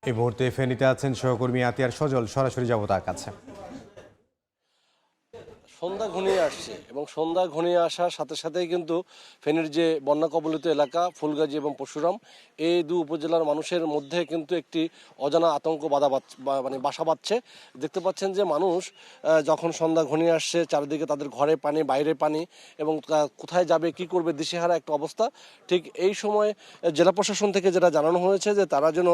এই মুহূর্তে ফেনীতে আছেন সহকর্মী আতিয়ার সজল, সরাসরি যাব তার কাছে। সন্ধ্যা ঘনিয়ে আসছে এবং সন্ধ্যা ঘনিয়ে আসার সাথে সাথেই কিন্তু ফেনীর যে বন্যা কবলিত এলাকা ফুলগাজী এবং পরশুরাম, এই দু উপজেলার মানুষের মধ্যে কিন্তু একটি অজানা আতঙ্ক বাসা বাঁধছে। দেখতে পাচ্ছেন যে মানুষ যখন সন্ধ্যা ঘনিয়ে আসছে, চারিদিকে তাদের ঘরে পানি, বাইরে পানি, এবং কোথায় যাবে কি করবে দিশেহারা একটা অবস্থা। ঠিক এই সময় জেলা প্রশাসন থেকে যেটা জানানো হয়েছে যে তারা যেন,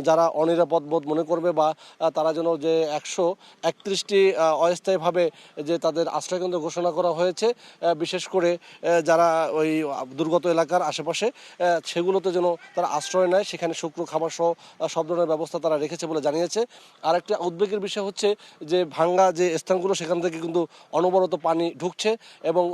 যারা অনিরাপদ বোধ মনে করবে বা তারা যেন, যে 131টি অস্থায়ীভাবে যে তাদের আশ্রয়কেন্দ্র ঘোষণা করা হয়েছে, বিশেষ করে যারা ওই দুর্গত এলাকার আশেপাশে, সেগুলোতে যেন তারা আশ্রয় নেয়। সেখানে শুকনো খাবার সহ সব ধরনের ব্যবস্থা তারা রেখেছে বলে জানিয়েছে। আর একটা উদ্বেগের বিষয় হচ্ছে যে ভাঙ্গা যে স্থানগুলো, সেখান থেকে কিন্তু অনবরত পানি ঢুকছে এবং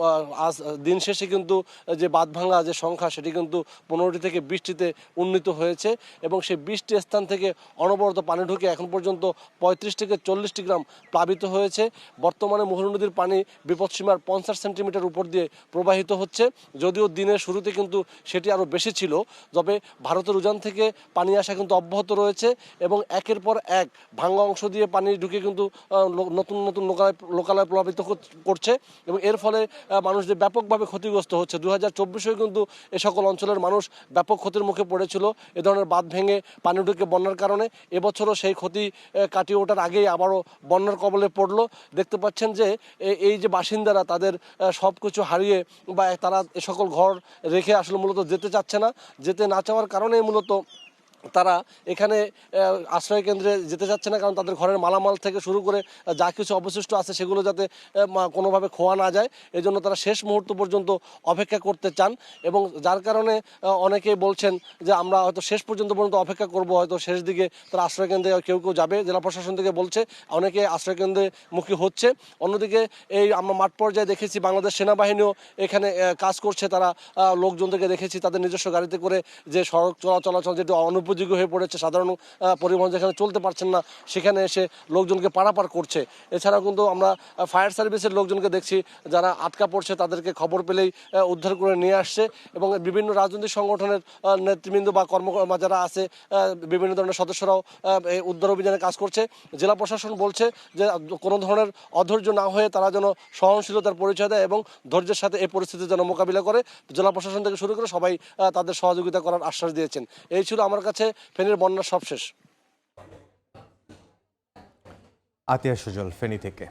আজ দিন শেষে কিন্তু যে বাঁধ ভাঙ্গা যে সংখ্যা, সেটি কিন্তু 15টি থেকে 20টিতে উন্নীত হয়েছে এবং সেই 20টি স্থান থেকে অনবরত পানি ঢুকে এখন পর্যন্ত 35 থেকে 40টি গ্রাম প্লাবিত হয়েছে। বর্তমানে মোহরী নদীর পানি বিপদসীমার 50 সেন্টিমিটার উপর দিয়ে প্রবাহিত হচ্ছে। যদিও দিনের শুরুতে কিন্তু সেটি আরও বেশি ছিল, তবে ভারতের উজান থেকে পানি আসা কিন্তু অব্যাহত রয়েছে এবং একের পর এক ভাঙ্গা অংশ দিয়ে পানি ঢুকে কিন্তু নতুন নতুন লোকালয় প্লাবিত করছে এবং এর ফলে মানুষদের ব্যাপকভাবে ক্ষতিগ্রস্ত হচ্ছে। 2024-এও কিন্তু এ সকল অঞ্চলের মানুষ ব্যাপক ক্ষতির মুখে পড়েছিল এ ধরনের বাঁধ ভেঙে পানি ঢুকে বন্যার কারণে। এবছরও সেই ক্ষতি কাটিয়ে ওঠার আগেই আবারও বন্যার কবলে পড়লো। দেখতে পাচ্ছেন যে এই যে বাসিন্দারা তাদের সব কিছু হারিয়ে বা তারা এ সকল ঘর রেখে আসলে মূলত যেতে চাচ্ছে না। যেতে না চাওয়ার কারণেই মূলত তারা এখানে আশ্রয় কেন্দ্রে যেতে চাচ্ছে না, কারণ তাদের ঘরের মালামাল থেকে শুরু করে যা কিছু অবশিষ্ট আছে সেগুলো যাতে কোনোভাবে খোয়া না যায়, এজন্য তারা শেষ মুহূর্ত পর্যন্ত অপেক্ষা করতে চান। এবং যার কারণে অনেকেই বলছেন যে আমরা হয়তো শেষ পর্যন্ত অপেক্ষা করব, হয়তো শেষ দিকে তারা আশ্রয় কেন্দ্রে কেউ কেউ যাবে। জেলা প্রশাসন থেকে বলছে অনেকে আশ্রয় কেন্দ্রে মুখী হচ্ছে। অন্যদিকে এই আমরা মাঠ পর্যায়ে দেখেছি বাংলাদেশ সেনাবাহিনীও এখানে কাজ করছে। তারা লোকজনদেরকে দেখেছি তাদের নিজস্ব গাড়িতে করে, যে সড়ক চলাচল যেটি অনুপযোগী হয়ে পড়েছে, সাধারণ পরিবহন যেখানে চলতে পারছেন না, সেখানে এসে লোকজনকে পারাপার করছে। এছাড়াও কিন্তু আমরা ফায়ার সার্ভিসের লোকজনকে দেখছি যারা আটকা পড়ছে, তাদেরকে খবর পেলেই উদ্ধার করে নিয়ে আসছে এবং বিভিন্ন রাজনৈতিক সংগঠনের নেতৃবৃন্দ বা যারা আছে, বিভিন্ন ধরনের সদস্যরাও এই উদ্ধার অভিযানে কাজ করছে। জেলা প্রশাসন বলছে যে কোনো ধরনের অধৈর্য না হয়ে তারা যেন সহনশীলতার পরিচয় দেয় এবং ধৈর্যের সাথে এই পরিস্থিতি যেন মোকাবিলা করে। জেলা প্রশাসন থেকে শুরু করে সবাই তাদের সহযোগিতা করার আশ্বাস দিয়েছেন। এই ছিল আমার কাছে ফেনীর বন্যার সবশেষ। আতিয়া সজল, ফেনী থেকে।